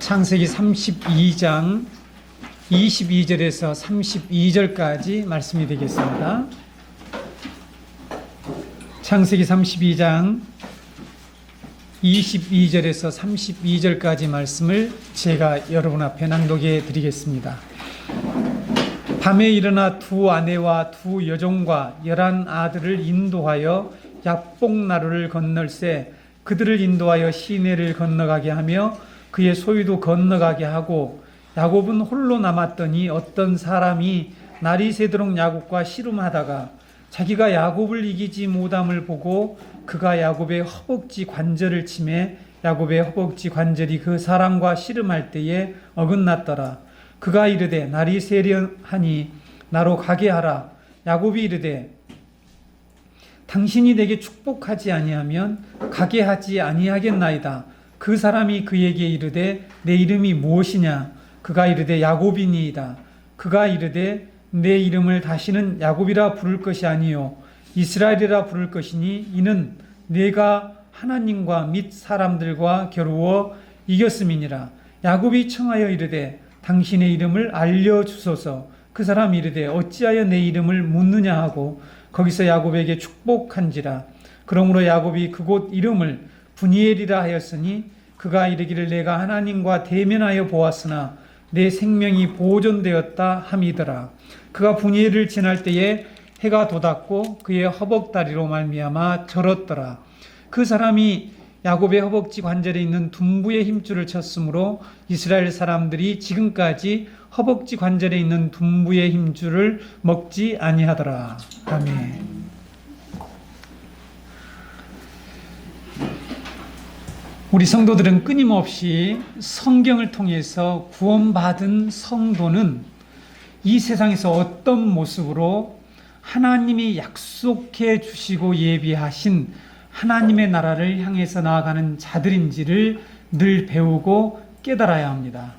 창세기 32장 22절에서 32절까지 말씀이 되겠습니다. 창세기 32장 22절에서 32절까지 말씀을 제가 여러분 앞에 낭독해 드리겠습니다. 밤에 일어나 두 아내와 두 여종과 11 아들을 인도하여 약복나루를 건널세 그들을 인도하여 시내를 건너가게 하며 그의 소유도 건너가게 하고 야곱은 홀로 남았더니 어떤 사람이 날이 새도록 야곱과 씨름하다가 자기가 야곱을 이기지 못함을 보고 그가 야곱의 허벅지 관절을 치매 야곱의 허벅지 관절이 그 사람과 씨름할 때에 어긋났더라. 그가 이르되 날이 새려하니 나로 가게 하라. 야곱이 이르되 당신이 내게 축복하지 아니하면 가게 하지 아니하겠나이다. 그 사람이 그에게 이르되 내 이름이 무엇이냐? 그가 이르되 야곱이니이다. 그가 이르되 내 이름을 다시는 야곱이라 부를 것이 아니요 이스라엘이라 부를 것이니 이는 내가 하나님과 및 사람들과 겨루어 이겼음이니라. 야곱이 청하여 이르되 당신의 이름을 알려주소서. 그 사람이 이르되 어찌하여 내 이름을 묻느냐 하고 거기서 야곱에게 축복한지라. 그러므로 야곱이 그곳 이름을 분이엘이라 하였으니 그가 이르기를 내가 하나님과 대면하여 보았으나 내 생명이 보존되었다 함이더라. 그가 분이엘을 지날 때에 해가 돋았고 그의 허벅다리로 말미암아 절었더라. 그 사람이 야곱의 허벅지 관절에 있는 둔부의 힘줄을 쳤으므로 이스라엘 사람들이 지금까지 허벅지 관절에 있는 둔부의 힘줄을 먹지 아니하더라. 아멘. 우리 성도들은 끊임없이 성경을 통해서 구원받은 성도는 이 세상에서 어떤 모습으로 하나님이 약속해 주시고 예비하신 하나님의 나라를 향해서 나아가는 자들인지를 늘 배우고 깨달아야 합니다.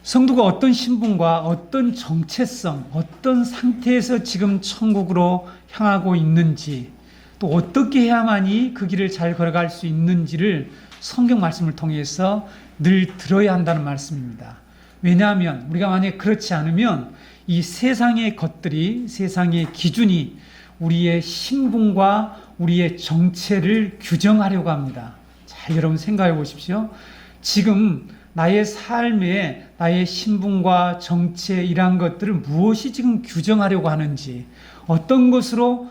성도가 어떤 신분과 어떤 정체성, 어떤 상태에서 지금 천국으로 향하고 있는지, 또 어떻게 해야만이 그 길을 잘 걸어갈 수 있는지를 성경 말씀을 통해서 늘 들어야 한다는 말씀입니다. 왜냐하면 우리가 만약에 그렇지 않으면 이 세상의 것들이, 세상의 기준이 우리의 신분과 우리의 정체를 규정하려고 합니다. 잘 여러분 생각해 보십시오. 지금 나의 삶에 나의 신분과 정체 이러한 것들을 무엇이 지금 규정하려고 하는지, 어떤 것으로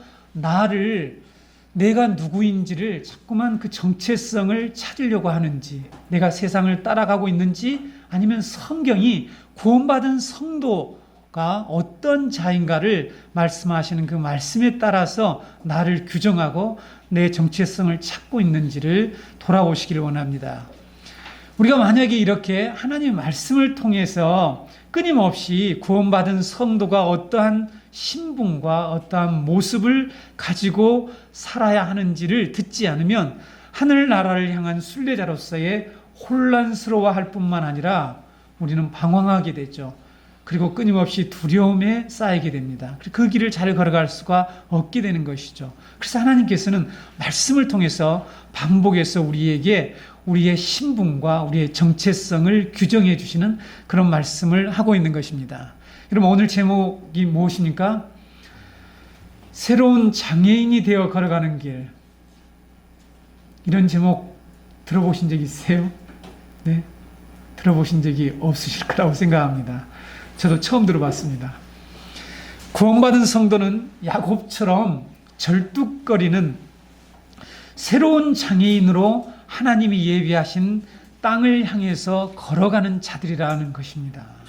내가 누구인지를 자꾸만 그 정체성을 찾으려고 하는지, 내가 세상을 따라가고 있는지, 아니면 성경이 구원받은 성도가 어떤 자인가를 말씀하시는 그 말씀에 따라서 나를 규정하고 내 정체성을 찾고 있는지를 돌아보시기를 원합니다. 우리가 만약에 이렇게 하나님의 말씀을 통해서 끊임없이 구원받은 성도가 어떠한 신분과 어떠한 모습을 가지고 살아야 하는지를 듣지 않으면 하늘나라를 향한 순례자로서의 혼란스러워할 뿐만 아니라 우리는 방황하게 되죠. 그리고 끊임없이 두려움에 쌓이게 됩니다. 그 길을 잘 걸어갈 수가 없게 되는 것이죠. 그래서 하나님께서는 말씀을 통해서 반복해서 우리에게 우리의 신분과 우리의 정체성을 규정해 주시는 그런 말씀을 하고 있는 것입니다. 여러분, 오늘 제목이 무엇입니까? 새로운 장애인이 되어 걸어가는 길. 이런 제목 들어보신 적 있으세요? 네? 들어보신 적이 없으실 거라고 생각합니다. 저도 처음 들어봤습니다. 구원받은 성도는 야곱처럼 절뚝거리는 새로운 장애인으로 하나님이 예비하신 땅을 향해서 걸어가는 자들이라는 것입니다.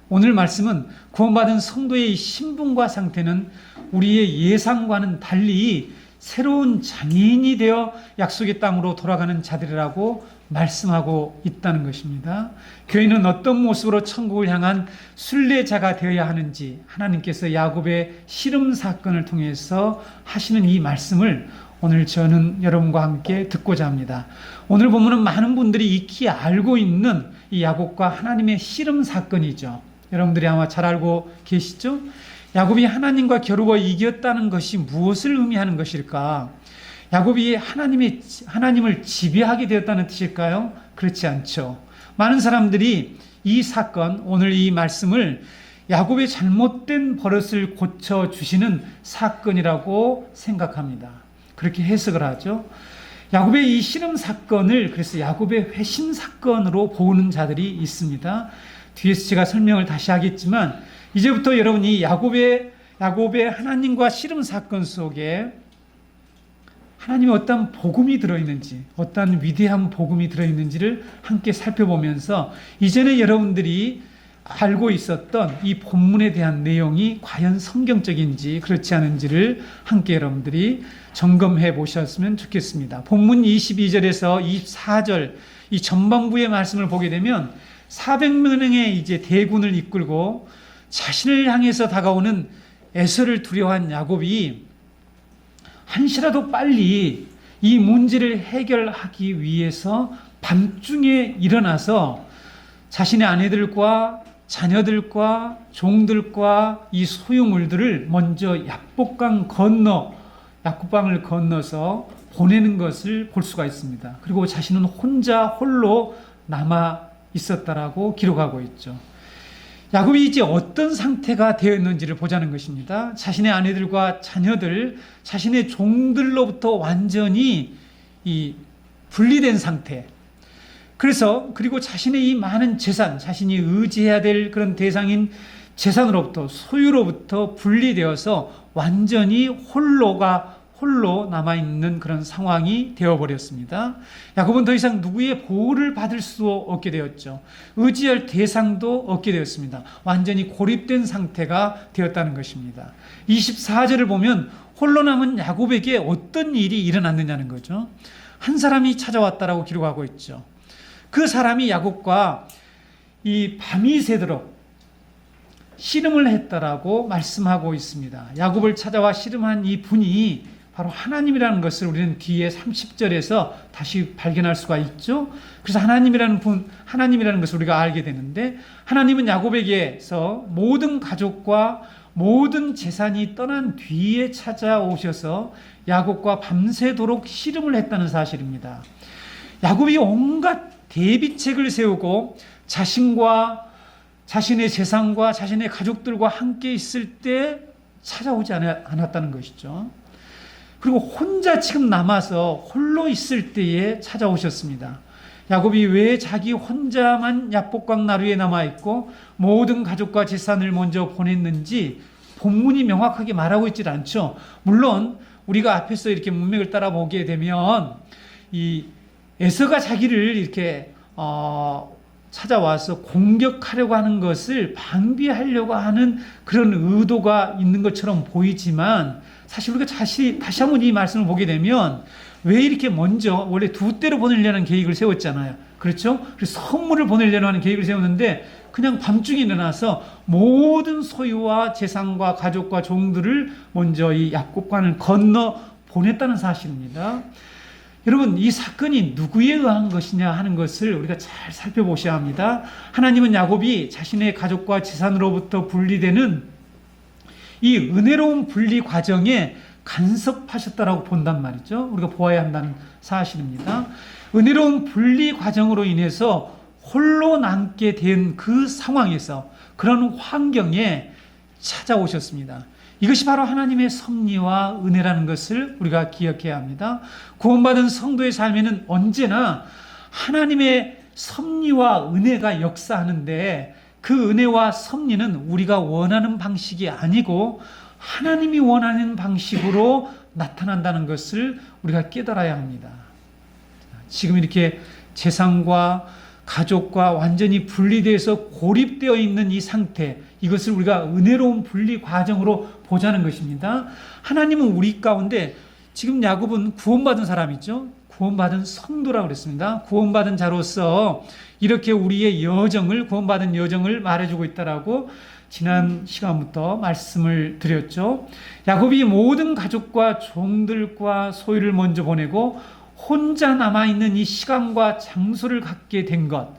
오늘 말씀은 구원받은 성도의 신분과 상태는 우리의 예상과는 달리 새로운 장애인이 되어 약속의 땅으로 돌아가는 자들이라고 말씀하고 있다는 것입니다. 교회는 어떤 모습으로 천국을 향한 순례자가 되어야 하는지 하나님께서 야곱의 씨름 사건을 통해서 하시는 이 말씀을 오늘 저는 여러분과 함께 듣고자 합니다. 오늘 본문은 많은 분들이 익히 알고 있는 이 야곱과 하나님의 씨름 사건이죠. 여러분들이 아마 잘 알고 계시죠? 야곱이 하나님과 겨루어 이겼다는 것이 무엇을 의미하는 것일까? 야곱이 하나님을 지배하게 되었다는 뜻일까요? 그렇지 않죠. 많은 사람들이 이 사건, 오늘 이 말씀을 야곱의 잘못된 버릇을 고쳐주시는 사건이라고 생각합니다. 그렇게 해석을 하죠. 야곱의 이 씨름 사건을 그래서 야곱의 회심 사건으로 보는 자들이 있습니다. 뒤에서 제가 설명을 다시 하겠지만 이제부터 여러분이 야곱의 하나님과 씨름 사건 속에 하나님의 어떤 복음이 들어있는지, 어떤 위대한 복음이 들어있는지를 함께 살펴보면서 이전에 여러분들이 알고 있었던 이 본문에 대한 내용이 과연 성경적인지 그렇지 않은지를 함께 여러분들이 점검해 보셨으면 좋겠습니다. 본문 22절에서 24절 이 전반부의 말씀을 보게 되면 400명의 이제 대군을 이끌고 자신을 향해서 다가오는 에서를 두려워한 야곱이 한시라도 빨리 이 문제를 해결하기 위해서 밤중에 일어나서 자신의 아내들과 자녀들과 종들과 이 소유물들을 먼저 약복강을 건너서 보내는 것을 볼 수가 있습니다. 그리고 자신은 홀로 남아 있었다라고 기록하고 있죠. 야곱이 이제 어떤 상태가 되었는지를 보자는 것입니다. 자신의 아내들과 자녀들, 자신의 종들로부터 완전히 분리된 상태. 그리고 자신의 이 많은 재산, 자신이 의지해야 될 그런 대상인 재산으로부터, 소유로부터 분리되어서 완전히 홀로 남아있는 그런 상황이 되어버렸습니다. 야곱은 더 이상 누구의 보호를 받을 수 없게 되었죠. 의지할 대상도 없게 되었습니다. 완전히 고립된 상태가 되었다는 것입니다. 24절을 보면 홀로 남은 야곱에게 어떤 일이 일어났느냐는 거죠. 한 사람이 찾아왔다라고 기록하고 있죠. 그 사람이 야곱과 이 밤이 새도록 씨름을 했다라고 말씀하고 있습니다. 야곱을 찾아와 씨름한 이 분이 바로 하나님이라는 것을 우리는 뒤에 30절에서 다시 발견할 수가 있죠. 그래서 하나님이라는 것을 우리가 알게 되는데, 하나님은 야곱에게서 모든 가족과 모든 재산이 떠난 뒤에 찾아오셔서 야곱과 밤새도록 씨름을 했다는 사실입니다. 야곱이 온갖 대비책을 세우고 자신의 재산과 자신의 가족들과 함께 있을 때 찾아오지 않았다는 것이죠. 그리고 혼자 지금 남아서 홀로 있을 때에 찾아오셨습니다. 야곱이 왜 자기 혼자만 야복강 나루에 남아있고 모든 가족과 재산을 먼저 보냈는지 본문이 명확하게 말하고 있질 않죠. 물론 우리가 앞에서 이렇게 문맥을 따라 보게 되면 이 에서가 자기를 이렇게 찾아와서 공격하려고 하는 것을 방비하려고 하는 그런 의도가 있는 것처럼 보이지만, 사실 우리가 다시 한번 이 말씀을 보게 되면 왜 이렇게 먼저 원래 두 때로 보내려는 계획을 세웠잖아요. 그렇죠? 그래서 선물을 보내려는 하는 계획을 세웠는데 그냥 밤중에 일어나서 모든 소유와 재산과 가족과 종들을 먼저 이 약국관을 건너 보냈다는 사실입니다. 여러분, 이 사건이 누구에 의한 것이냐 하는 것을 우리가 잘 살펴보셔야 합니다. 하나님은 야곱이 자신의 가족과 재산으로부터 분리되는 이 은혜로운 분리 과정에 간섭하셨다라고 본단 말이죠. 우리가 보아야 한다는 사실입니다. 은혜로운 분리 과정으로 인해서 홀로 남게 된 그 상황에서, 그런 환경에 찾아오셨습니다. 이것이 바로 하나님의 섭리와 은혜라는 것을 우리가 기억해야 합니다. 구원받은 성도의 삶에는 언제나 하나님의 섭리와 은혜가 역사하는데, 그 은혜와 섭리는 우리가 원하는 방식이 아니고 하나님이 원하는 방식으로 나타난다는 것을 우리가 깨달아야 합니다. 지금 이렇게 재산과 가족과 완전히 분리되어서 고립되어 있는 이 상태, 이것을 우리가 은혜로운 분리 과정으로 보자는 것입니다. 하나님은 우리 가운데, 지금 야곱은 구원받은 사람이죠. 구원받은 성도라고 그랬습니다. 구원받은 자로서 이렇게 우리의 구원받은 여정을 말해주고 있다라고 지난 시간부터 말씀을 드렸죠. 야곱이 모든 가족과 종들과 소유를 먼저 보내고 혼자 남아있는 이 시간과 장소를 갖게 된 것,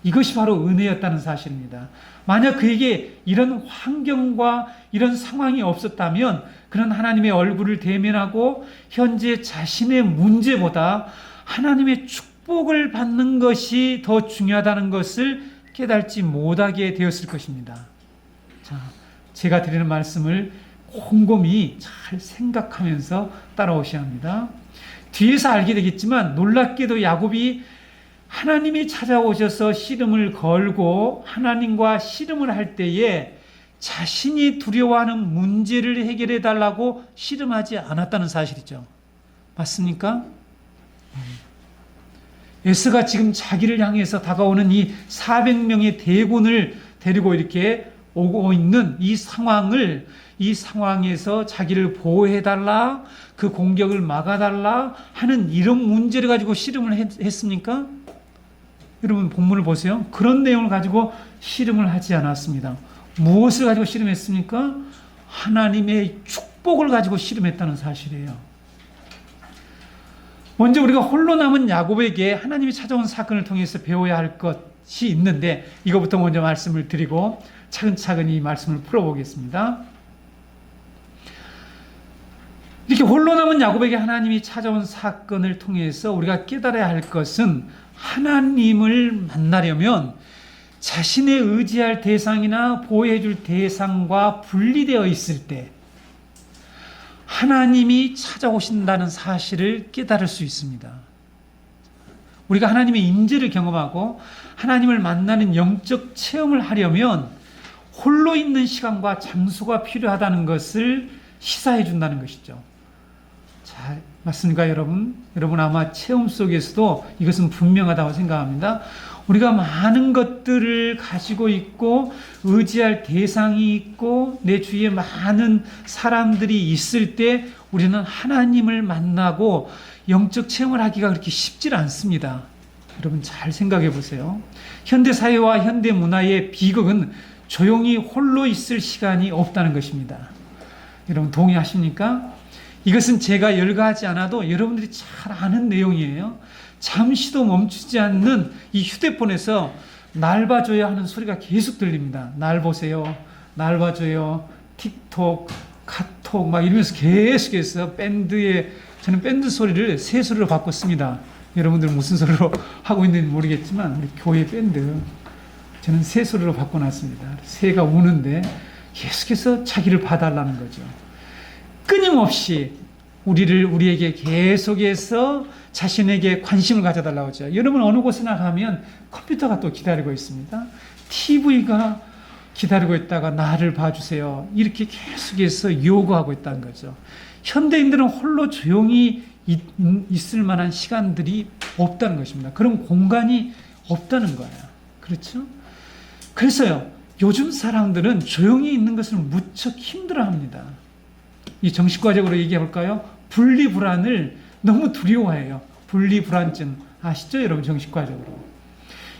이것이 바로 은혜였다는 사실입니다. 만약 그에게 이런 환경과 이런 상황이 없었다면 그는 하나님의 얼굴을 대면하고 현재 자신의 문제보다 하나님의 축복, 축복을 받는 것이 더 중요하다는 것을 깨닫지 못하게 되었을 것입니다. 자, 제가 드리는 말씀을 곰곰이 잘 생각하면서 따라오셔야 합니다. 뒤에서 알게 되겠지만 놀랍게도 야곱이 하나님이 찾아오셔서 씨름을 걸고 하나님과 씨름을 할 때에 자신이 두려워하는 문제를 해결해 달라고 씨름하지 않았다는 사실이죠. 맞습니까? 에서가 지금 자기를 향해서 다가오는 이 400명의 대군을 데리고 이렇게 오고 있는 이 상황에서 자기를 보호해달라, 그 공격을 막아달라 하는 이런 문제를 가지고 씨름을 했습니까? 여러분 본문을 보세요. 그런 내용을 가지고 씨름을 하지 않았습니다. 무엇을 가지고 씨름했습니까? 하나님의 축복을 가지고 씨름했다는 사실이에요. 먼저 우리가 홀로 남은 야곱에게 하나님이 찾아온 사건을 통해서 배워야 할 것이 있는데 이거부터 먼저 말씀을 드리고 차근차근 이 말씀을 풀어보겠습니다. 이렇게 홀로 남은 야곱에게 하나님이 찾아온 사건을 통해서 우리가 깨달아야 할 것은 하나님을 만나려면 자신의 의지할 대상이나 보호해줄 대상과 분리되어 있을 때 하나님이 찾아오신다는 사실을 깨달을 수 있습니다. 우리가 하나님의 임재를 경험하고 하나님을 만나는 영적 체험을 하려면 홀로 있는 시간과 장소가 필요하다는 것을 시사해 준다는 것이죠. 자, 맞습니까, 여러분? 여러분 아마 체험 속에서도 이것은 분명하다고 생각합니다. 우리가 많은 것들을 가지고 있고 의지할 대상이 있고 내 주위에 많은 사람들이 있을 때 우리는 하나님을 만나고 영적 체험을 하기가 그렇게 쉽지 않습니다. 여러분 잘 생각해 보세요. 현대 사회와 현대 문화의 비극은 조용히 홀로 있을 시간이 없다는 것입니다. 여러분 동의하십니까? 이것은 제가 열거하지 않아도 여러분들이 잘 아는 내용이에요. 잠시도 멈추지 않는 이 휴대폰에서 날 봐줘야 하는 소리가 계속 들립니다. 날 보세요. 날 봐줘요. 틱톡, 카톡 막 이러면서 계속해서 저는 밴드 소리를 새 소리로 바꿨습니다. 여러분들은 무슨 소리로 하고 있는지 모르겠지만 우리 교회 밴드 저는 새 소리로 바꿔놨습니다. 새가 우는데 계속해서 자기를 봐달라는 거죠. 끊임없이 우리에게 계속해서 자신에게 관심을 가져달라고 하죠. 여러분 어느 곳에나 가면 컴퓨터가 또 기다리고 있습니다. TV가 기다리고 있다가 나를 봐주세요. 이렇게 계속해서 요구하고 있다는 거죠. 현대인들은 홀로 조용히 있을 만한 시간들이 없다는 것입니다. 그런 공간이 없다는 거예요. 그렇죠? 그래서요, 요즘 사람들은 조용히 있는 것을 무척 힘들어합니다. 이 정신과적으로 얘기해 볼까요? 분리불안을 너무 두려워해요. 분리불안증 아시죠? 여러분 정신과적으로.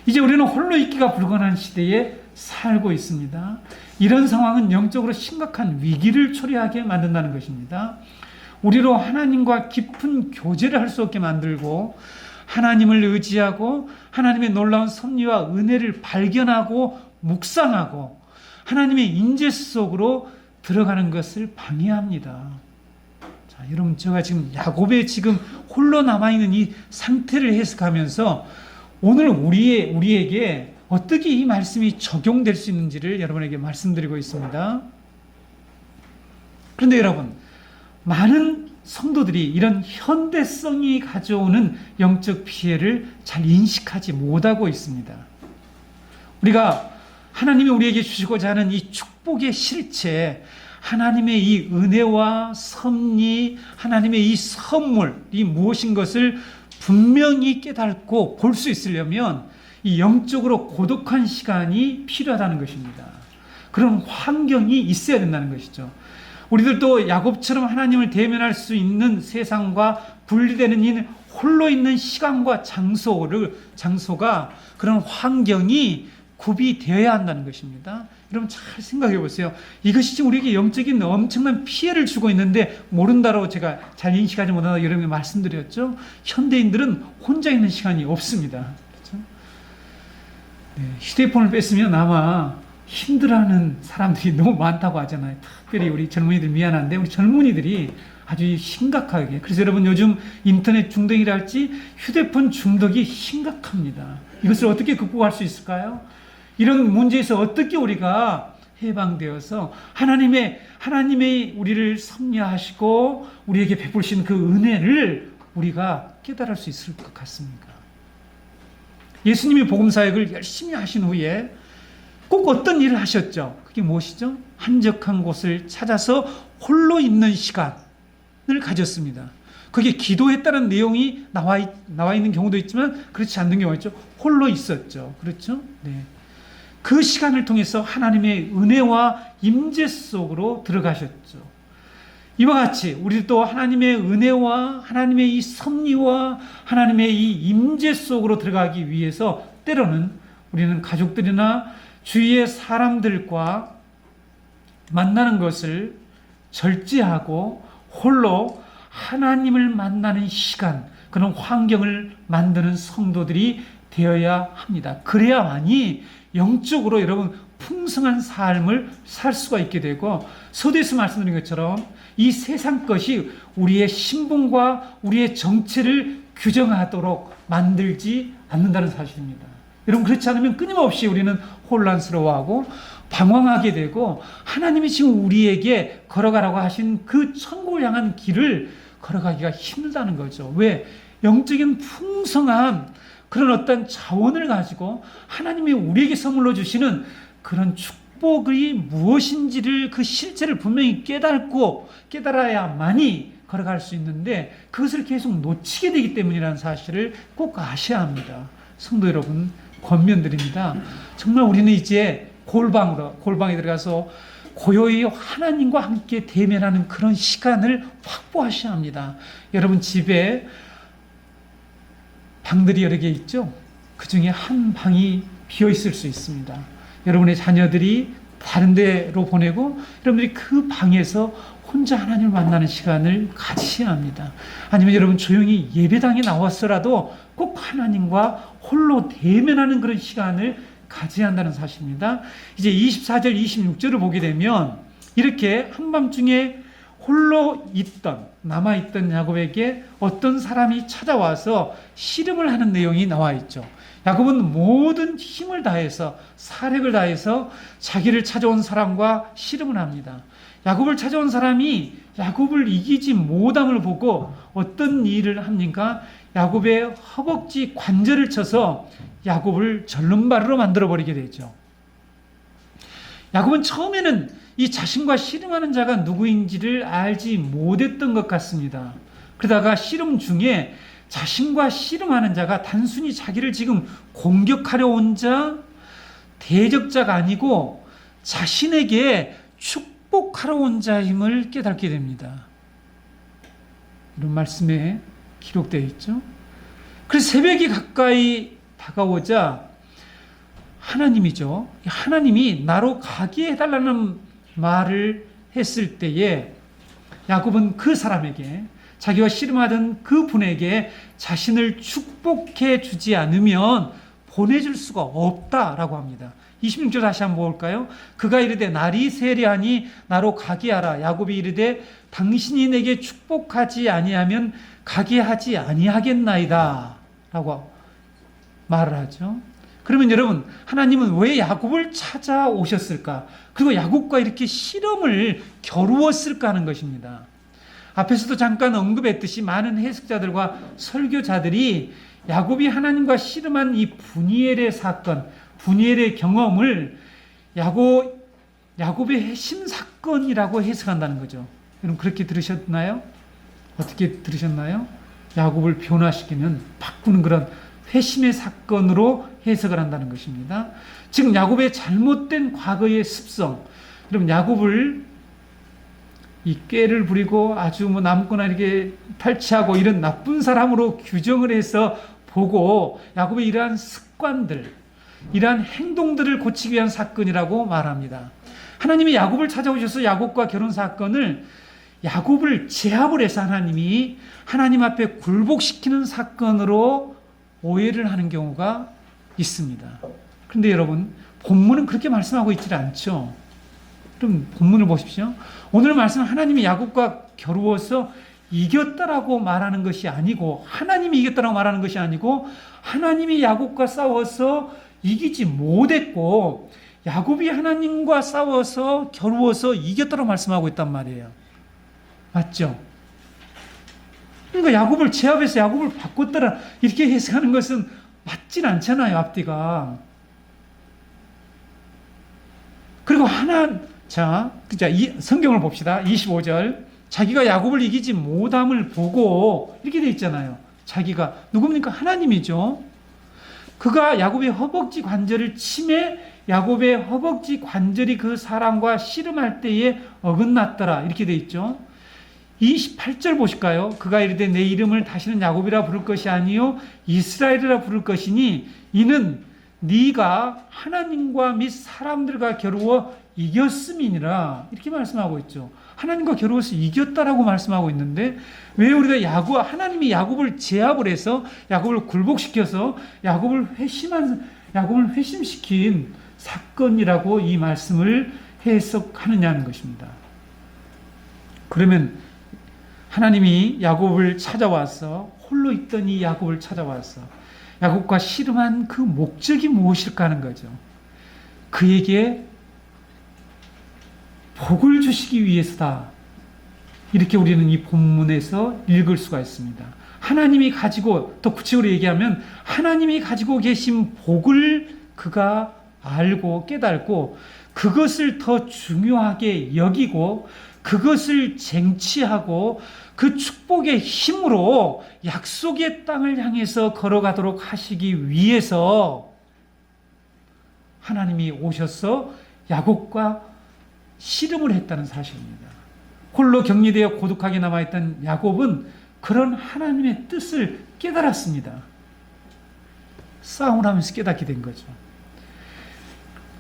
이제 우리는 홀로 있기가 불가능한 시대에 살고 있습니다. 이런 상황은 영적으로 심각한 위기를 초래하게 만든다는 것입니다. 우리로 하나님과 깊은 교제를 할 수 없게 만들고 하나님을 의지하고 하나님의 놀라운 섭리와 은혜를 발견하고 묵상하고 하나님의 인재 속으로 들어가는 것을 방해합니다. 자, 여러분 제가 지금 야곱의 지금 홀로 남아있는 이 상태를 해석하면서 오늘 우리에게 어떻게 이 말씀이 적용될 수 있는지를 여러분에게 말씀드리고 있습니다. 그런데 여러분, 많은 성도들이 이런 현대성이 가져오는 영적 피해를 잘 인식하지 못하고 있습니다. 우리가 하나님이 우리에게 주시고자 하는 이 축복의 실체, 하나님의 이 은혜와 섭리, 하나님의 이 선물이 무엇인 것을 분명히 깨닫고 볼 수 있으려면 이 영적으로 고독한 시간이 필요하다는 것입니다. 그런 환경이 있어야 된다는 것이죠. 우리들도 야곱처럼 하나님을 대면할 수 있는 세상과 분리되는 이 홀로 있는 시간과 장소가 그런 환경이 구비되어야 한다는 것입니다. 여러분 잘 생각해 보세요. 이것이 지금 우리에게 영적인 엄청난 피해를 주고 있는데 모른다고 제가 잘 인식하지 못하다고 여러분에게 말씀드렸죠. 현대인들은 혼자 있는 시간이 없습니다. 그렇죠? 네, 휴대폰을 뺐으면 아마 힘들어하는 사람들이 너무 많다고 하잖아요. 특별히 우리 젊은이들 미안한데 우리 젊은이들이 아주 심각하게, 그래서 여러분 요즘 인터넷 중독이랄지 휴대폰 중독이 심각합니다. 이것을 어떻게 극복할 수 있을까요? 이런 문제에서 어떻게 우리가 해방되어서 하나님의 우리를 섭리하시고 우리에게 베푸신 그 은혜를 우리가 깨달을 수 있을 것 같습니까? 예수님이 복음사역을 열심히 하신 후에 꼭 어떤 일을 하셨죠? 그게 무엇이죠? 한적한 곳을 찾아서 홀로 있는 시간을 가졌습니다. 그게 기도했다는 내용이 나와 있는 경우도 있지만 그렇지 않는 경우가 있죠. 홀로 있었죠. 그렇죠? 네. 그 시간을 통해서 하나님의 은혜와 임재 속으로 들어가셨죠. 이와 같이 우리도 하나님의 은혜와 하나님의 이 섭리와 하나님의 이 임재 속으로 들어가기 위해서 때로는 우리는 가족들이나 주위의 사람들과 만나는 것을 절제하고 홀로 하나님을 만나는 시간, 그런 환경을 만드는 성도들이 되어야 합니다. 그래야만이 영적으로 여러분 풍성한 삶을 살 수가 있게 되고, 서두에서 말씀드린 것처럼 이 세상 것이 우리의 신분과 우리의 정체를 규정하도록 만들지 않는다는 사실입니다. 여러분, 그렇지 않으면 끊임없이 우리는 혼란스러워하고 방황하게 되고, 하나님이 지금 우리에게 걸어가라고 하신 그 천국을 향한 길을 걸어가기가 힘들다는 거죠. 왜? 영적인 풍성한 그런 어떤 자원을 가지고 하나님이 우리에게 선물로 주시는 그런 축복이 무엇인지를, 그 실체를 분명히 깨달아야만이 걸어갈 수 있는데, 그것을 계속 놓치게 되기 때문이라는 사실을 꼭 아셔야 합니다. 성도 여러분, 권면드립니다. 정말 우리는 이제 골방에 들어가서 고요히 하나님과 함께 대면하는 그런 시간을 확보하셔야 합니다. 여러분, 집에 방들이 여러 개 있죠? 그 중에 한 방이 비어 있을 수 있습니다. 여러분의 자녀들이 다른 데로 보내고 여러분들이 그 방에서 혼자 하나님을 만나는 시간을 가지셔야 합니다. 아니면 여러분 조용히 예배당에 나왔어라도 꼭 하나님과 홀로 대면하는 그런 시간을 가져야 한다는 사실입니다. 이제 24절, 26절을 보게 되면 이렇게 한밤중에 홀로 남아있던 야곱에게 어떤 사람이 찾아와서 씨름을 하는 내용이 나와 있죠. 야곱은 모든 힘을 다해서, 사력을 다해서 자기를 찾아온 사람과 씨름을 합니다. 야곱을 찾아온 사람이 야곱을 이기지 못함을 보고 어떤 일을 합니까? 야곱의 허벅지 관절을 쳐서 야곱을 절름발이로 만들어버리게 되죠. 야곱은 처음에는 이 자신과 씨름하는 자가 누구인지를 알지 못했던 것 같습니다. 그러다가 씨름 중에 자신과 씨름하는 자가 단순히 자기를 지금 공격하려 온 자, 대적자가 아니고 자신에게 축복하러 온 자임을 깨닫게 됩니다. 이런 말씀에 기록되어 있죠. 그래서 새벽이 가까이 다가오자 하나님이죠. 하나님이 나로 가게 해달라는 말을 했을 때에 야곱은 그 사람에게, 자기와 씨름하던 그 분에게 자신을 축복해 주지 않으면 보내줄 수가 없다라고 합니다. 26절 다시 한번 볼까요? 그가 이르되 날이 세려하니 나로 가게 하라. 야곱이 이르되 당신이 내게 축복하지 아니하면 가게 하지 아니하겠나이다 라고 말을 하죠. 그러면 여러분, 하나님은 왜 야곱을 찾아오셨을까? 그리고 야곱과 이렇게 씨름을 겨루었을까 하는 것입니다. 앞에서도 잠깐 언급했듯이 많은 해석자들과 설교자들이 야곱이 하나님과 씨름한 이 브니엘의 사건, 브니엘의 경험을 야곱의 핵심 사건이라고 해석한다는 거죠. 여러분, 그렇게 들으셨나요? 어떻게 들으셨나요? 야곱을 변화시키는, 바꾸는 그런 회심의 사건으로 해석을 한다는 것입니다. 지금 야곱의 잘못된 과거의 습성, 그럼 야곱을 이 꾀를 부리고 아주 남거나 이렇게 탈취하고 이런 나쁜 사람으로 규정을 해서 보고 야곱의 이러한 습관들, 이러한 행동들을 고치기 위한 사건이라고 말합니다. 하나님이 야곱을 찾아오셔서 야곱과 결혼 사건을, 야곱을 제압을 해서 하나님이 하나님 앞에 굴복시키는 사건으로 오해를 하는 경우가 있습니다. 그런데 여러분, 본문은 그렇게 말씀하고 있지 않죠. 그럼 본문을 보십시오. 오늘 말씀 하나님이 야곱과 겨루어서 이겼다라고 말하는 것이 아니고, 하나님이 이겼다라고 말하는 것이 아니고, 하나님이 야곱과 싸워서 이기지 못했고 야곱이 하나님과 싸워서 겨루어서 이겼다고 말씀하고 있단 말이에요. 맞죠? 그러니까 야곱을 제압해서 야곱을 바꿨더라 이렇게 해석하는 것은 맞진 않잖아요. 앞뒤가. 그리고 이 성경을 봅시다. 25절. 자기가 야곱을 이기지 못함을 보고 이렇게 돼 있잖아요. 자기가 누굽니까? 하나님이죠. 그가 야곱의 허벅지 관절을 치매 야곱의 허벅지 관절이 그 사람과 씨름할 때에 어긋났더라. 이렇게 돼 있죠. 28절 보실까요? 그가 이르되 내 이름을 다시는 야곱이라 부를 것이 아니요 이스라엘이라 부를 것이니 이는 네가 하나님과 및 사람들과 겨루어 이겼음이니라. 이렇게 말씀하고 있죠. 하나님과 겨루어서 이겼다라고 말씀하고 있는데 왜 우리가 하나님이 야곱을 제압을 해서 야곱을 굴복시켜서 야곱을 회심시킨 사건이라고 이 말씀을 해석하느냐는 것입니다. 그러면 하나님이 야곱을 찾아와서 홀로 있던 이 야곱을 찾아와서 야곱과 씨름한 그 목적이 무엇일까 하는 거죠. 그에게 복을 주시기 위해서다. 이렇게 우리는 이 본문에서 읽을 수가 있습니다. 하나님이 가지고, 더 구체적으로 얘기하면 하나님이 가지고 계신 복을 그가 알고 깨닫고 그것을 더 중요하게 여기고 그것을 쟁취하고 그 축복의 힘으로 약속의 땅을 향해서 걸어가도록 하시기 위해서 하나님이 오셔서 야곱과 씨름을 했다는 사실입니다. 홀로 격리되어 고독하게 남아있던 야곱은 그런 하나님의 뜻을 깨달았습니다. 싸움을 하면서 깨닫게 된 거죠.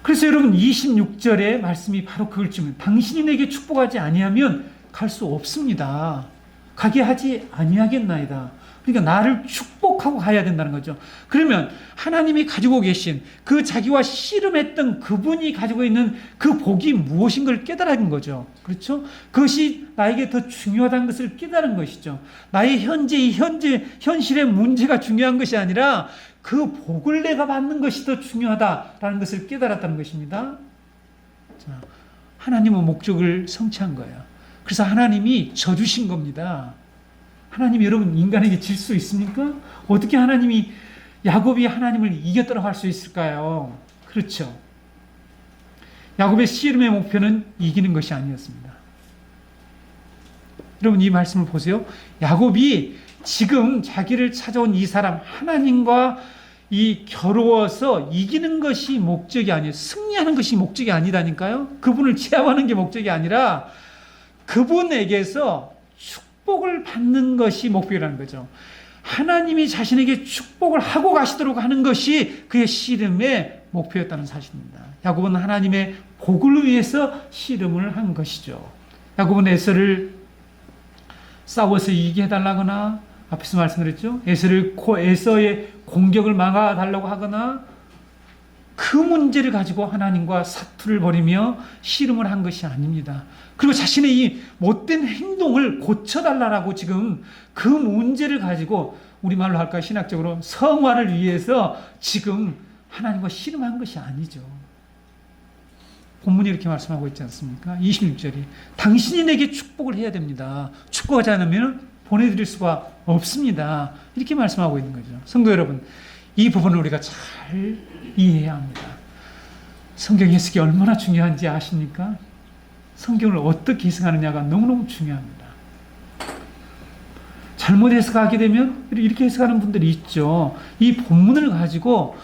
그래서 여러분 26절의 말씀이 바로 그걸 줍니다. 당신이 내게 축복하지 아니하면 갈 수 없습니다. 가게 하지 아니하겠나이다. 그러니까 나를 축복하고 가야 된다는 거죠. 그러면 하나님이 가지고 계신 그 자기와 씨름했던 그분이 가지고 있는 그 복이 무엇인 걸 깨달은 거죠. 그렇죠? 그것이 나에게 더 중요하다는 것을 깨달은 것이죠. 나의 현실의 문제가 중요한 것이 아니라 그 복을 내가 받는 것이 더 중요하다라는 것을 깨달았다는 것입니다. 자, 하나님은 목적을 성취한 거예요. 그래서 하나님이 져주신 겁니다. 하나님이 여러분 인간에게 질 수 있습니까? 어떻게 야곱이 하나님을 이겼다고 할 수 있을까요? 그렇죠. 야곱의 씨름의 목표는 이기는 것이 아니었습니다. 여러분 이 말씀을 보세요. 야곱이 지금 자기를 찾아온 이 사람 하나님과 겨루어서 이기는 것이 목적이 아니에요. 승리하는 것이 목적이 아니다니까요. 그분을 제압하는 게 목적이 아니라 그분에게서 축복을 받는 것이 목표라는 거죠. 하나님이 자신에게 축복을 하고 가시도록 하는 것이 그의 씨름의 목표였다는 사실입니다. 야곱은 하나님의 복을 위해서 씨름을 한 것이죠. 야곱은 에서를 싸워서 이기게 해달라거나 앞에서 말씀드렸죠. 에서의 공격을 막아달라고 하거나 그 문제를 가지고 하나님과 사투를 벌이며 씨름을 한 것이 아닙니다. 그리고 자신의 이 못된 행동을 고쳐달라고 지금 그 문제를 가지고 우리말로 할까 신학적으로 성화를 위해서 지금 하나님과 씨름한 것이 아니죠. 본문이 이렇게 말씀하고 있지 않습니까? 26절이 당신이 내게 축복을 해야 됩니다. 축복하지 않으면 보내드릴 수가 없습니다. 이렇게 말씀하고 있는 거죠. 성도 여러분, 이 부분을 우리가 잘 이해해야 합니다. 성경 해석이 얼마나 중요한지 아십니까? 성경을 어떻게 해석하느냐가 너무너무 중요합니다. 잘못 해석하게 되면 이렇게 해석하는 분들이 있죠. 이 본문을 가지고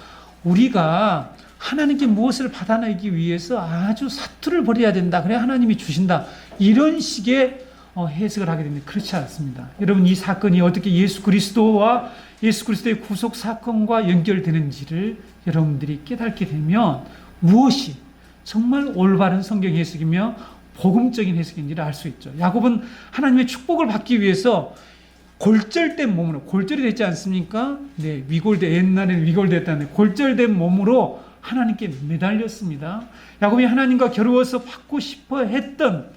우리가 하나님께 무엇을 받아내기 위해서 아주 사투를 벌여야 된다. 그래야 하나님이 주신다. 이런 식의 해석을 하게 됩니다. 그렇지 않습니다. 여러분 이 사건이 어떻게 예수 그리스도의 구속 사건과 연결되는지를 여러분들이 깨닫게 되면 무엇이 정말 올바른 성경 해석이며 복음적인 해석인지를 알 수 있죠. 야곱은 하나님의 축복을 받기 위해서 골절된 몸으로, 골절이 됐지 않습니까? 네, 옛날에는 위골됐다는데 골절된 몸으로 하나님께 매달렸습니다. 야곱이 하나님과 겨루어서 받고 싶어 했던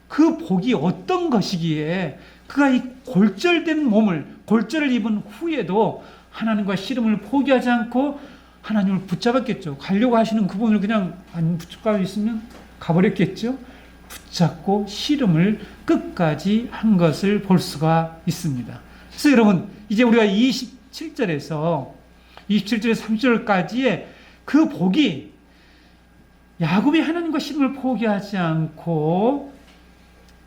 그 복이 어떤 것이기에 그가 이 골절된 몸을, 골절을 입은 후에도 하나님과 씨름을 포기하지 않고 하나님을 붙잡았겠죠. 가려고 하시는 그분을 그냥 안 붙잡고 있으면 가버렸겠죠. 붙잡고 씨름을 끝까지 한 것을 볼 수가 있습니다. 그래서 여러분, 이제 우리가 27절에서 30절까지의 그 복이 야곱이 하나님과 씨름을 포기하지 않고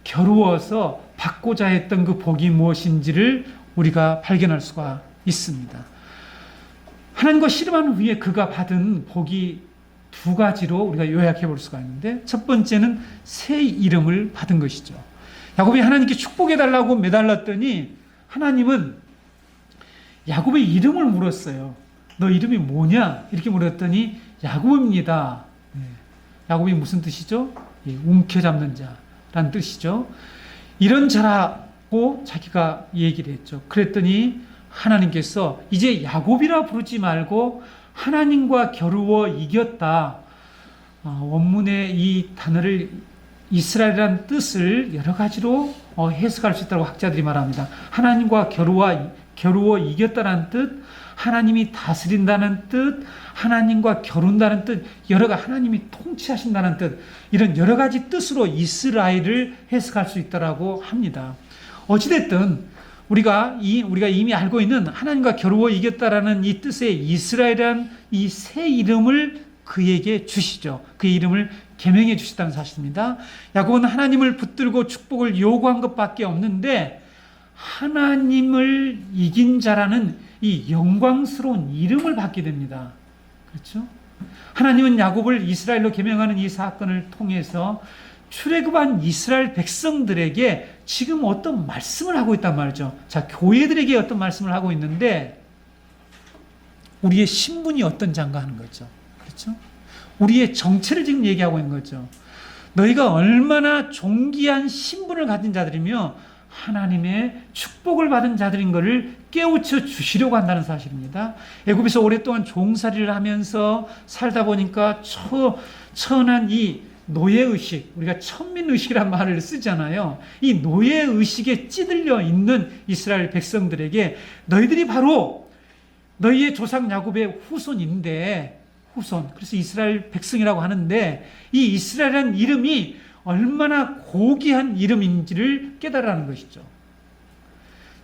겨루어서 받고자 했던 그 복이 무엇인지를 우리가 발견할 수가 있습니다. 하나님과 씨름한 후에 그가 받은 복이 두 가지로 우리가 요약해 볼 수가 있는데, 첫 번째는 새 이름을 받은 것이죠. 야곱이 하나님께 축복해 달라고 매달랐더니 하나님은 야곱의 이름을 물었어요. 너 이름이 뭐냐? 이렇게 물었더니 야곱입니다. 야곱이 무슨 뜻이죠? 움켜잡는 자라는 뜻이죠. 이런 자라고 자기가 얘기를 했죠. 그랬더니 하나님께서 이제 야곱이라 부르지 말고 하나님과 겨루어 이겼다. 원문의 이 단어를 이스라엘이라는 뜻을 여러 가지로 해석할 수 있다고 학자들이 말합니다. 하나님과 겨루어 이겼다는 뜻, 하나님이 다스린다는 뜻, 하나님과 겨룬다는 뜻, 하나님이 통치하신다는 뜻, 이런 여러 가지 뜻으로 이스라엘을 해석할 수 있다고 합니다. 어찌됐든 우리가 이미 알고 있는 하나님과 겨루어 이겼다라는 이 뜻의 이스라엘이라는 이 새 이름을 그에게 주시죠. 그의 이름을 계명해 주시다는 사실입니다. 야곱은 하나님을 붙들고 축복을 요구한 것밖에 없는데 하나님을 이긴 자라는 이 영광스러운 이름을 받게 됩니다. 그렇죠? 하나님은 야곱을 이스라엘로 계명하는 이 사건을 통해서 출애굽한 이스라엘 백성들에게 지금 어떤 말씀을 하고 있단 말이죠. 자, 교회들에게 어떤 말씀을 하고 있는데 우리의 신분이 어떤 장가 하는 거죠. 그렇죠? 우리의 정체를 지금 얘기하고 있는 거죠. 너희가 얼마나 존귀한 신분을 가진 자들이며 하나님의 축복을 받은 자들인 것을 깨우쳐 주시려고 한다는 사실입니다. 애굽에서 오랫동안 종살이를 하면서 살다 보니까 천한 이 노예의식, 우리가 천민의식이라는 말을 쓰잖아요. 이 노예의식에 찌들려 있는 이스라엘 백성들에게 너희들이 바로 너희의 조상 야곱의 후손인데, 그래서 이스라엘 백성이라고 하는데 이 이스라엘이라는 이름이 얼마나 고귀한 이름인지를 깨달으라는 것이죠.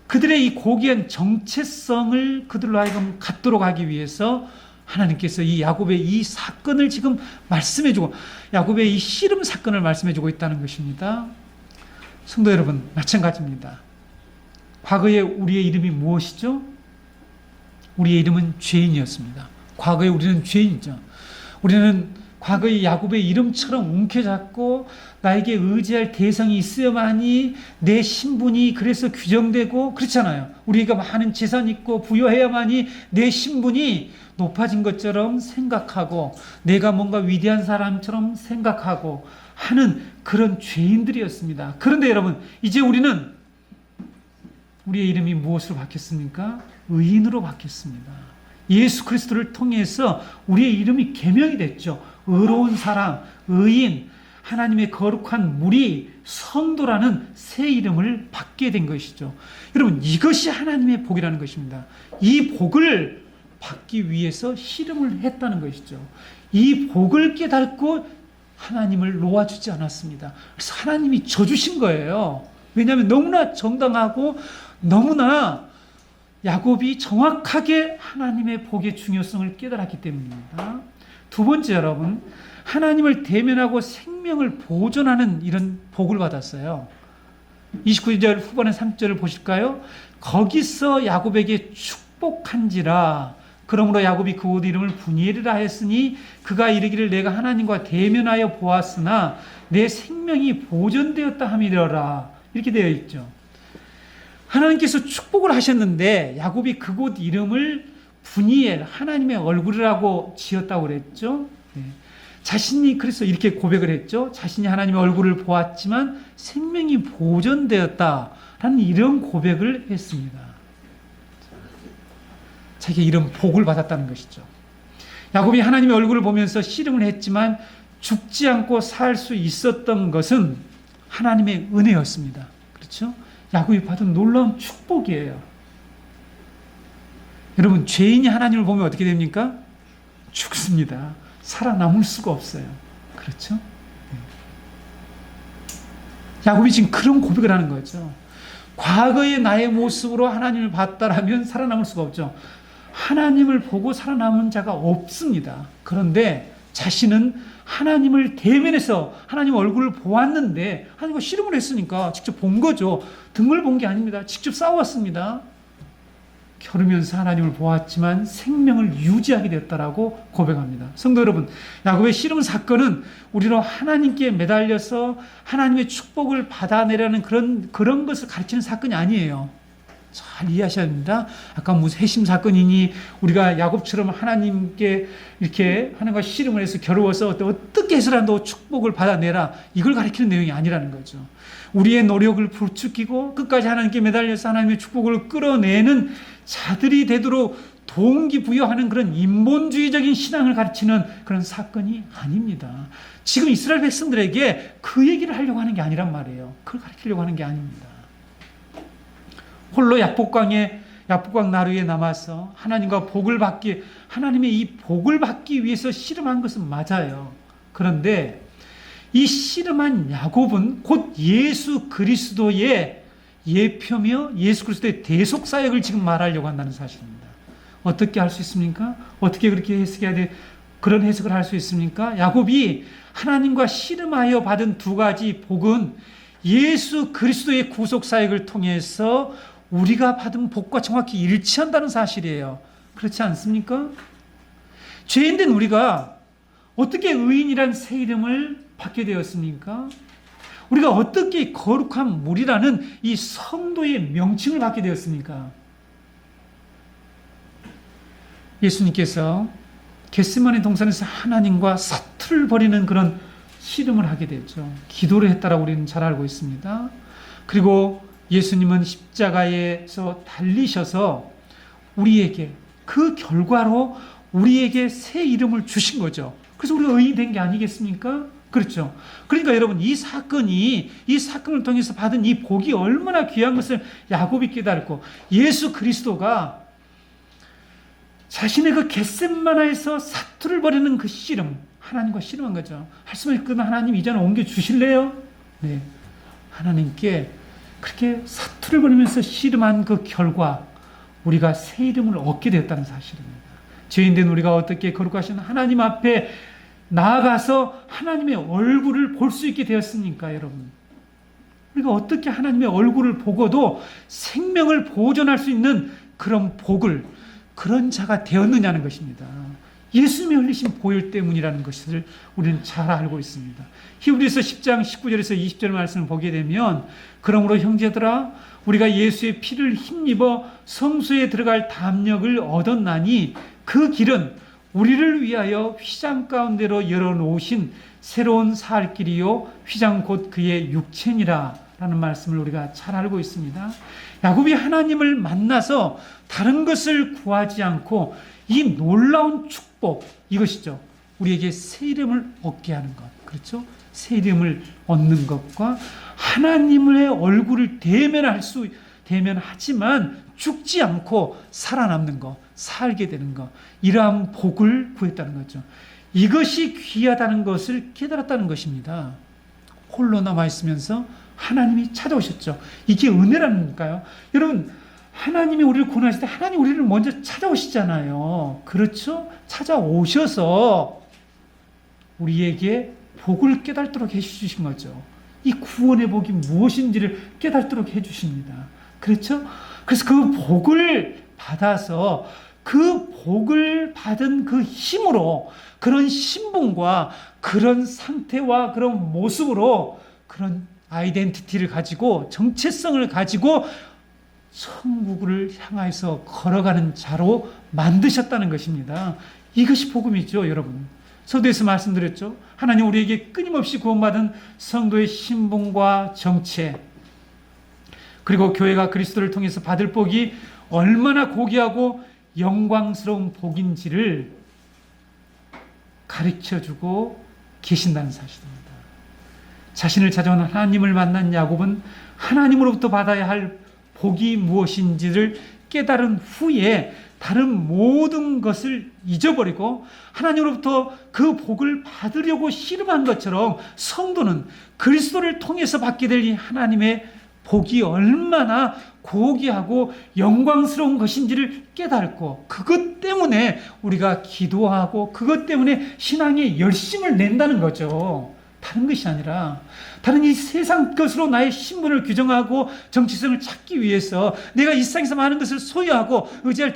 그들의 이 고귀한 정체성을 그들로 하여금 갖도록 하기 위해서 하나님께서 이 야곱의 이 사건을 지금 말씀해주고, 야곱의 이 씨름 사건을 말씀해주고 있다는 것입니다. 성도 여러분, 마찬가지입니다. 과거에 우리의 이름이 무엇이죠? 우리의 이름은 죄인이었습니다. 과거에 우리는 죄인이죠. 우리는 과거의 야곱의 이름처럼 움켜잡고 나에게 의지할 대상이 있어야만이 내 신분이 그래서 규정되고 그렇잖아요. 우리가 많은 재산이 있고 부여해야만이 내 신분이 높아진 것처럼 생각하고 내가 뭔가 위대한 사람처럼 생각하고 하는 그런 죄인들이었습니다. 그런데 여러분, 이제 우리는 우리의 이름이 무엇으로 바뀌었습니까? 의인으로 바뀌었습니다. 예수 그리스도를 통해서 우리의 이름이 계명이 됐죠. 의로운 사람, 의인, 하나님의 거룩한 무리, 성도라는 새 이름을 받게 된 것이죠. 여러분, 이것이 하나님의 복이라는 것입니다. 이 복을 받기 위해서 씨름을 했다는 것이죠. 이 복을 깨닫고 하나님을 놓아주지 않았습니다. 그래서 하나님이 져주신 거예요. 왜냐하면 너무나 정당하고 너무나 야곱이 정확하게 하나님의 복의 중요성을 깨달았기 때문입니다. 두 번째, 여러분, 하나님을 대면하고 생명을 보존하는 이런 복을 받았어요. 29절 후반의 3절을 보실까요? 거기서 야곱에게 축복한지라. 그러므로 야곱이 그곳 이름을 분이엘이라 했으니 그가 이르기를 내가 하나님과 대면하여 보았으나 내 생명이 보존되었다 함이더라. 이렇게 되어 있죠. 하나님께서 축복을 하셨는데 야곱이 그곳 이름을 분이엘, 하나님의 얼굴이라고 지었다고 그랬죠. 자신이 그래서 이렇게 고백을 했죠. 자신이 하나님의 얼굴을 보았지만 생명이 보존되었다라는 이런 고백을 했습니다. 자기가 이런 복을 받았다는 것이죠. 야곱이 하나님의 얼굴을 보면서 씨름을 했지만 죽지 않고 살 수 있었던 것은 하나님의 은혜였습니다. 그렇죠? 야곱이 받은 놀라운 축복이에요. 여러분, 죄인이 하나님을 보면 어떻게 됩니까? 죽습니다. 살아남을 수가 없어요. 그렇죠? 야곱이 지금 그런 고백을 하는 거죠. 과거의 나의 모습으로 하나님을 봤다라면 살아남을 수가 없죠. 하나님을 보고 살아남은 자가 없습니다. 그런데 자신은 하나님을 대면해서 하나님 얼굴을 보았는데 하나님과 씨름을 했으니까 직접 본 거죠. 등을 본 게 아닙니다. 직접 싸웠습니다. 겨루면서 하나님을 보았지만 생명을 유지하게 되었다라고 고백합니다. 성도 여러분, 야곱의 씨름 사건은 우리로 하나님께 매달려서 하나님의 축복을 받아내려는 그런 것을 가르치는 사건이 아니에요. 잘 이해하셔야 합니다. 아까 무슨 회심 사건이니 우리가 야곱처럼 하나님께 이렇게 하나님과 씨름을 해서 겨루어서 어떻게 해서라도 축복을 받아내라, 이걸 가르치는 내용이 아니라는 거죠. 우리의 노력을 부추기고 끝까지 하나님께 매달려서 하나님의 축복을 끌어내는 자들이 되도록 동기부여하는 그런 인본주의적인 신앙을 가르치는 그런 사건이 아닙니다. 지금 이스라엘 백성들에게 그 얘기를 하려고 하는 게 아니란 말이에요. 그걸 가르치려고 하는 게 아닙니다. 홀로 야복강 나루에 남아서 하나님과 하나님의 이 복을 받기 위해서 씨름한 것은 맞아요. 그런데 이 씨름한 야곱은 곧 예수 그리스도의 예표며 예수 그리스도의 대속 사역을 지금 말하려고 한다는 사실입니다. 어떻게 할 수 있습니까? 어떻게 그렇게 그런 해석을 할 수 있습니까? 야곱이 하나님과 씨름하여 받은 두 가지 복은 예수 그리스도의 구속 사역을 통해서 우리가 받은 복과 정확히 일치한다는 사실이에요. 그렇지 않습니까? 죄인된 우리가 어떻게 의인이란 새 이름을 받게 되었습니까? 우리가 어떻게 거룩한 물이라는 이 성도의 명칭을 받게 되었습니까? 예수님께서 겟세마네 동산에서 하나님과 사투를 벌이는 그런 씨름을 하게 됐죠. 기도를 했다라고 우리는 잘 알고 있습니다. 그리고 예수님은 십자가에서 달리셔서 우리에게 그 결과로 우리에게 새 이름을 주신 거죠. 그래서 우리가 의인이 된 게 아니겠습니까? 그렇죠. 그러니까 여러분, 이 사건을 통해서 받은 이 복이 얼마나 귀한 것을 야곱이 깨달고 예수 그리스도가 자신의 그 겟세마네에서 사투를 벌이는 그 씨름, 하나님과 씨름한 거죠. 할 수만 있거든 하나님 이제는 옮겨주실래요? 네. 하나님께 그렇게 사투를 벌이면서 씨름한 그 결과 우리가 새 이름을 얻게 되었다는 사실입니다. 죄인된 우리가 어떻게 거룩하신 하나님 앞에 나아가서 하나님의 얼굴을 볼 수 있게 되었습니까, 여러분? 우리가 어떻게 하나님의 얼굴을 보고도 생명을 보존할 수 있는 그런 복을, 그런 자가 되었느냐는 것입니다. 예수님이 흘리신 보혈 때문이라는 것을 우리는 잘 알고 있습니다. 히브리서 10장 19절에서 20절 말씀을 보게 되면, 그러므로 형제들아 우리가 예수의 피를 힘입어 성소에 들어갈 담력을 얻었나니 그 길은 우리를 위하여 휘장 가운데로 열어놓으신 새로운 살 길이요 휘장 곧 그의 육체니라 라는 말씀을 우리가 잘 알고 있습니다. 야곱이 하나님을 만나서 다른 것을 구하지 않고 이 놀라운 축복, 이것이죠. 우리에게 새 이름을 얻게 하는 것. 그렇죠? 새 이름을 얻는 것과 하나님의 얼굴을 대면하지만 죽지 않고 살아남는 것, 살게 되는 것, 이러한 복을 구했다는 거죠. 이것이 귀하다는 것을 깨달았다는 것입니다. 홀로 남아있으면서 하나님이 찾아오셨죠. 이게 은혜라니까요. 여러분, 하나님이 우리를 구원하실 때 하나님 우리를 먼저 찾아오시잖아요. 그렇죠? 찾아오셔서 우리에게 복을 깨닫도록 해주신 거죠. 이 구원의 복이 무엇인지를 깨닫도록 해주십니다. 그렇죠? 그래서 그 복을 받아서 그 복을 받은 그 힘으로 그런 신분과 그런 상태와 그런 모습으로 그런 아이덴티티를 가지고 정체성을 가지고 천국을 향해서 걸어가는 자로 만드셨다는 것입니다. 이것이 복음이죠, 여러분. 서두에서 말씀드렸죠. 하나님 우리에게 끊임없이 구원받은 성도의 신분과 정체, 그리고 교회가 그리스도를 통해서 받을 복이 얼마나 고귀하고 영광스러운 복인지를 가르쳐주고 계신다는 사실입니다. 자신을 찾아온 하나님을 만난 야곱은 하나님으로부터 받아야 할 복이 무엇인지를 깨달은 후에 다른 모든 것을 잊어버리고 하나님으로부터 그 복을 받으려고 씨름한 것처럼 성도는 그리스도를 통해서 받게 될 이 하나님의 복이 얼마나 고귀하고 영광스러운 것인지를 깨닫고 그것 때문에 우리가 기도하고 그것 때문에 신앙에 열심을 낸다는 거죠. 다른 것이 아니라 다른 이 세상 것으로 나의 신분을 규정하고 정체성을 찾기 위해서 내가 이 세상에서 많은 것을 소유하고 의지할